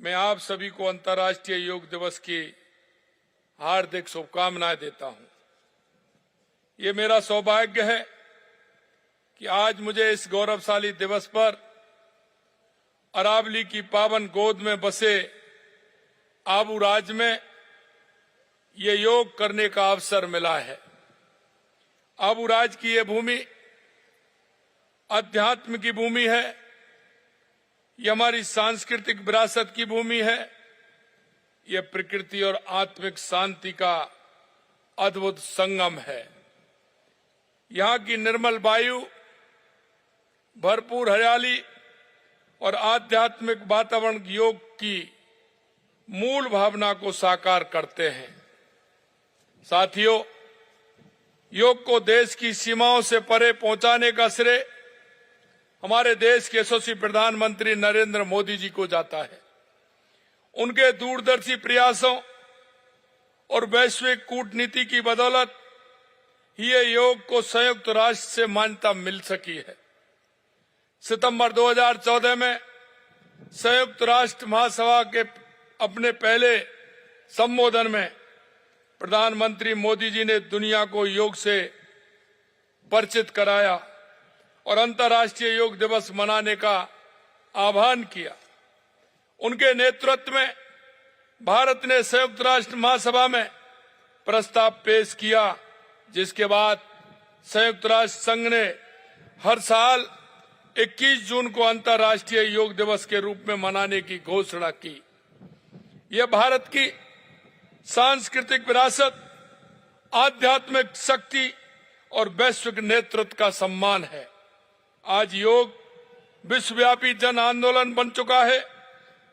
मैं आप सभी को अंतर्राष्ट्रीय योग दिवस की हार्दिक शुभकामनाएं देता हूं। ये मेरा सौभाग्य है कि आज मुझे इस गौरवशाली दिवस पर अरावली की पावन गोद में बसे आबू राज में ये योग करने का अवसर मिला है। आबू राज की ये भूमि अध्यात्म की भूमि है, ये हमारी सांस्कृतिक विरासत की भूमि है, ये प्रकृति और आत्मिक शांति का अद्भुत संगम है। यहाँ की निर्मल वायु, भरपूर हरियाली और आध्यात्मिक वातावरण योग की मूल भावना को साकार करते हैं। साथियों, योग को देश की सीमाओं से परे पहुंचाने का श्रेय हमारे देश के यशस्वी प्रधानमंत्री नरेंद्र मोदी जी को जाता है। उनके दूरदर्शी प्रयासों और वैश्विक कूटनीति की बदौलत ये योग को संयुक्त राष्ट्र से मान्यता मिल सकी है। सितंबर 2014 में संयुक्त राष्ट्र महासभा के अपने पहले संबोधन में प्रधानमंत्री मोदी जी ने दुनिया को योग से परिचित कराया और अंतर्राष्ट्रीय योग दिवस मनाने का आह्वान किया। उनके नेतृत्व में भारत ने संयुक्त राष्ट्र महासभा में प्रस्ताव पेश किया, जिसके बाद संयुक्त राष्ट्र संघ ने हर साल 21 जून को अंतर्राष्ट्रीय योग दिवस के रूप में मनाने की घोषणा की। यह भारत की सांस्कृतिक विरासत, आध्यात्मिक शक्ति और वैश्विक नेतृत्व का सम्मान है। आज योग विश्वव्यापी जन आंदोलन बन चुका है।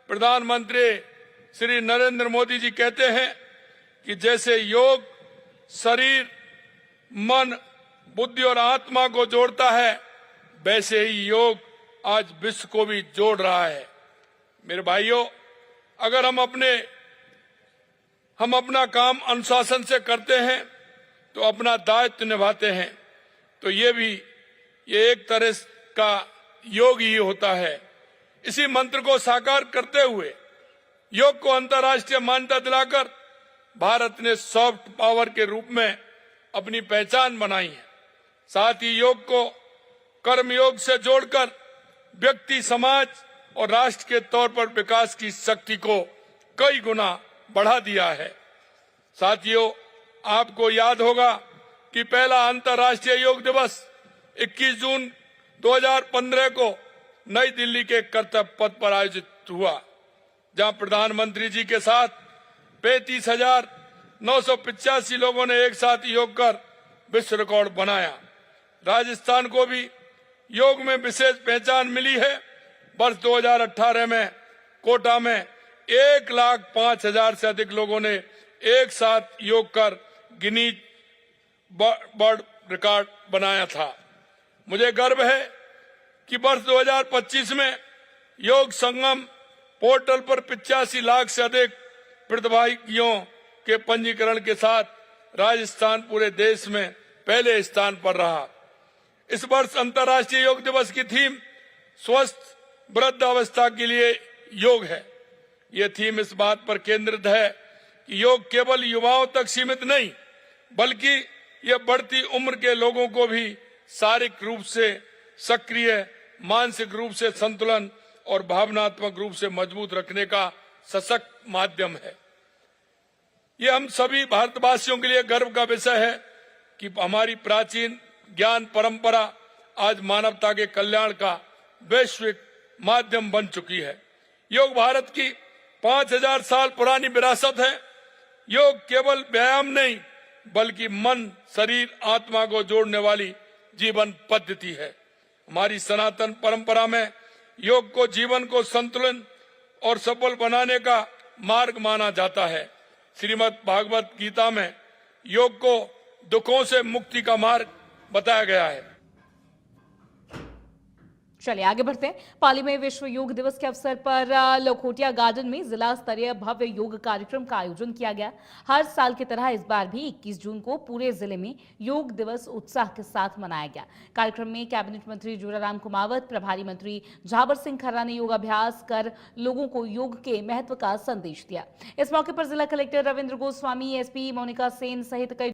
प्रधानमंत्री श्री नरेंद्र मोदी जी कहते हैं कि जैसे योग शरीर, मन, बुद्धि और आत्मा को जोड़ता है, वैसे ही योग आज विश्व को भी जोड़ रहा है। मेरे भाइयों, अगर हम अपना काम अनुशासन से करते हैं तो अपना दायित्व निभाते हैं, तो ये एक तरह का योग ही होता है। इसी मंत्र को साकार करते हुए योग को अंतर्राष्ट्रीय मान्यता दिलाकर भारत ने सॉफ्ट पावर के रूप में अपनी पहचान बनाई है। साथ ही योग को कर्मयोग से जोड़कर व्यक्ति, समाज और राष्ट्र के तौर पर विकास की शक्ति को कई गुना बढ़ा दिया है। साथियों, आपको याद होगा कि पहला अंतर्राष्ट्रीय योग दिवस 21 जून 2015 को नई दिल्ली के कर्तव्य पथ पर आयोजित हुआ, जहां प्रधानमंत्री जी के साथ 35,985 लोगों ने एक साथ योग कर विश्व रिकॉर्ड बनाया। राजस्थान को भी योग में विशेष पहचान मिली है। वर्ष 2018 में कोटा में 1,05,000 से अधिक लोगों ने एक साथ योग कर गिनीज वर्ल्ड रिकॉर्ड बनाया था। मुझे गर्व है कि वर्ष 2025 में योग संगम पोर्टल पर 85 लाख से अधिक प्रतिभागियों के पंजीकरण के साथ राजस्थान पूरे देश में पहले स्थान पर रहा। इस वर्ष अंतर्राष्ट्रीय योग दिवस की थीम स्वस्थ वृद्धावस्था के लिए योग है। ये थीम इस बात पर केंद्रित है कि योग केवल युवाओं तक सीमित नहीं, बल्कि यह बढ़ती उम्र के लोगों को भी शारीरिक रूप से सक्रिय, मानसिक रूप से संतुलन और भावनात्मक रूप से मजबूत रखने का सशक्त माध्यम है। ये हम सभी भारतवासियों के लिए गर्व का विषय है कि हमारी प्राचीन ज्ञान परंपरा आज मानवता के कल्याण का वैश्विक माध्यम बन चुकी है। योग भारत की 5000 साल पुरानी विरासत है। योग केवल व्यायाम नहीं, बल्कि मन, शरीर, आत्मा को जोड़ने वाली जीवन पद्धति है। हमारी सनातन परंपरा में योग को जीवन को संतुलन और सफल बनाने का मार्ग माना जाता है। श्रीमद् भागवत गीता में योग को दुखों से मुक्ति का मार्ग बताया गया है। चलिए आगे बढ़ते हैं। पाली में विश्व योग दिवस के अवसर पर लखोटिया गार्डन में जिला स्तरीय भव्य योग कार्यक्रम का आयोजन किया गया। हर साल की तरह इस बार भी 21 जून को पूरे जिले में योग दिवस उत्साह के साथ मनाया गया। कार्यक्रम में कैबिनेट मंत्री जोराराम कुमावत, प्रभारी मंत्री झाबर सिंह खर्रा ने योगाभ्यास कर लोगों को योग के महत्व का संदेश दिया। इस मौके पर जिला कलेक्टर रविंद्र गोस्वामी, एसपी मोनिका सेन सहित कई